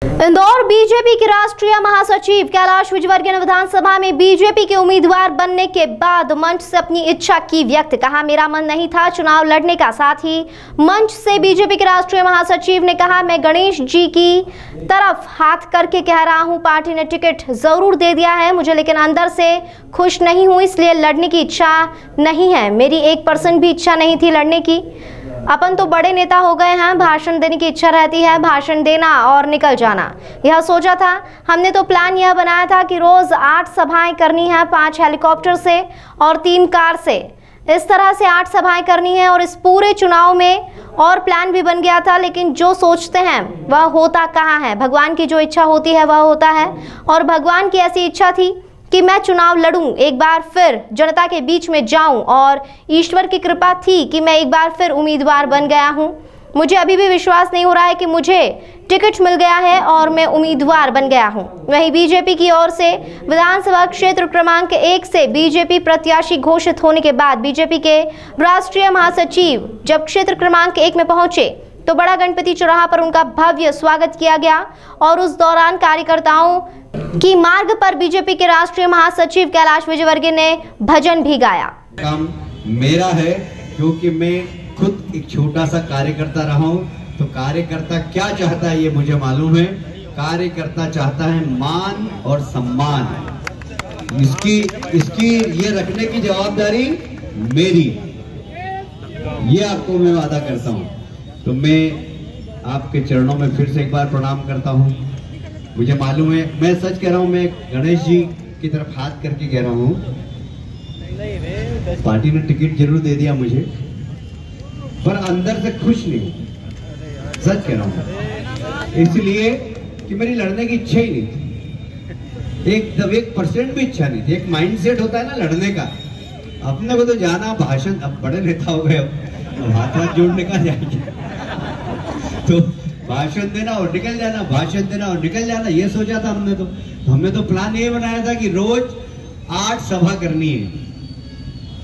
Indore BJP के राष्ट्रीय महासचिव कैलाश विजयवर्गीय ने विधानसभा में बीजेपी के उम्मीदवार बनने के बाद मंच से अपनी इच्छा की व्यक्त। कहा, मेरा मन नहीं था चुनाव लड़ने का। साथ ही मंच से बीजेपी के राष्ट्रीय महासचिव ने कहा, मैं गणेश जी की तरफ हाथ करके कह रहा हूं, पार्टी ने टिकट जरूर दे दिया है मुझे, लेकिन अंदर से खुश नहीं हूं, इसलिए लड़ने की इच्छा नहीं है। मेरी 1% भी इच्छा नहीं थी लड़ने की। अपन तो बड़े नेता हो गए हैं, भाषण देने की इच्छा रहती है, भाषण देना और निकल जाना। यह सोचा था हमने, तो प्लान यह बनाया था कि रोज 8 सभाएं करनी है, 5 हेलीकॉप्टर से और 3 कार से। इस तरह से 8 सभाएं करनी है और इस पूरे चुनाव में और प्लान भी बन गया था, लेकिन जो सोचते हैं वह होता कहाँ है। भगवान की जो इच्छा होती है वह होता है, और भगवान की ऐसी इच्छा थी कि मैं चुनाव लड़ूं, एक बार फिर जनता के बीच में जाऊं, और ईश्वर की कृपा थी कि मैं एक बार फिर उम्मीदवार बन गया हूं। मुझे अभी भी विश्वास नहीं हो रहा है कि मुझे टिकट मिल गया है और मैं उम्मीदवार बन गया हूं। वहीं बीजेपी की ओर से विधानसभा क्षेत्र क्रमांक 1 से बीजेपी प्रत्याशी घोषित होने के बाद बीजेपी के राष्ट्रीय महासचिव जब क्षेत्र क्रमांक 1 में पहुंचे तो बड़ा गणपति चौराहा पर उनका भव्य स्वागत किया गया, और उस दौरान कार्यकर्ताओं की मार्ग पर बीजेपी के राष्ट्रीय महासचिव कैलाश विजयवर्गीय ने भजन भी गाया। काम मेरा है क्योंकि मैं खुद एक छोटा सा कार्यकर्ता रहा हूं, तो कार्यकर्ता क्या चाहता है ये मुझे मालूम है। कार्यकर्ता चाहता है मान और सम्मान, इसकी ये रखने की जवाबदारी मेरी, ये आपको मैं वादा करता हूं। तो मैं आपके चरणों में फिर से एक बार प्रणाम करता हूं। मुझे मालूम है, मैं सच कह रहा हूं, मैं गणेश जी की तरफ हाथ करके कह रहा हूं, पार्टी ने टिकट जरूर दे दिया मुझे, पर अंदर से खुश नहीं, सच कह रहा हूं, इसलिए कि मेरी लड़ने की इच्छा ही नहीं थी, एकदम 1% भी इच्छा नहीं थी। एक माइंडसेट होता है ना लड़ने का, अपने को तो जाना भाषण, अब बड़े नेता हो गए, अब हाथ जोड़ने का जाएंगे, तो भाषण देना और निकल जाना, भाषण देना और निकल जाना, ये सोचा था हमने तो प्लान ये बनाया था कि रोज 8 सभा करनी है,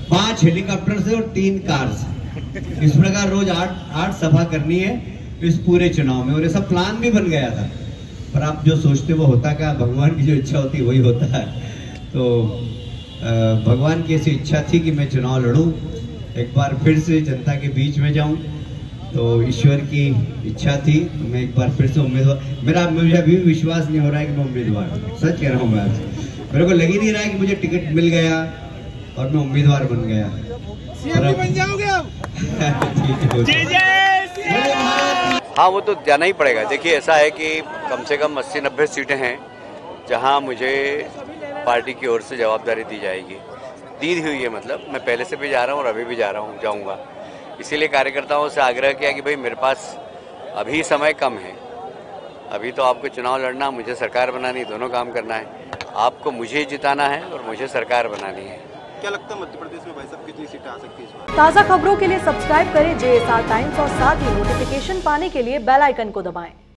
5 हेलीकॉप्टर से और 3 कार से। इस प्रकार रोज 8 सभा करनी है इस पूरे चुनाव में, और ये सब प्लान भी बन गया था। पर आप जो सोचते वो होता क्या, भगवान की जो इच्छा होती है वही होता है। तो भगवान की ऐसी इच्छा थी कि मैं चुनाव लड़ूं, एक बार फिर से जनता के बीच में जाऊं, तो ईश्वर की इच्छा थी। मैं एक बार फिर से उम्मीदवार, मुझे अभी भी विश्वास नहीं हो रहा है कि मैं उम्मीदवार हूँ, सच कह रहा हूँ मैं आपसे। मेरे को लग ही नहीं रहा है कि मुझे टिकट मिल गया और मैं उम्मीदवार बन गया। बन जाओगे अब? हाँ, वो तो जाना ही पड़ेगा। देखिए, ऐसा है कि कम से कम 80-90 सीटें हैं जहाँ मुझे पार्टी की ओर से जवाबदारी दी जाएगी, दी हुई है। मतलब मैं पहले से भी जा रहा हूँ और अभी भी जा रहा हूँ, जाऊँगा। इसीलिए कार्यकर्ताओं से आग्रह किया कि भाई मेरे पास अभी समय कम है, अभी तो आपको चुनाव लड़ना, मुझे सरकार बनानी, दोनों काम करना है। आपको मुझे जिताना है और मुझे सरकार बनानी है। क्या लगता है मध्य प्रदेश में भाई साहब कितनी सीटें आ सकती है इस बार? ताज़ा खबरों के लिए सब्सक्राइब करें JSR टाइम्स और साथ ही नोटिफिकेशन पाने के लिए बेल आइकन को दबाएं।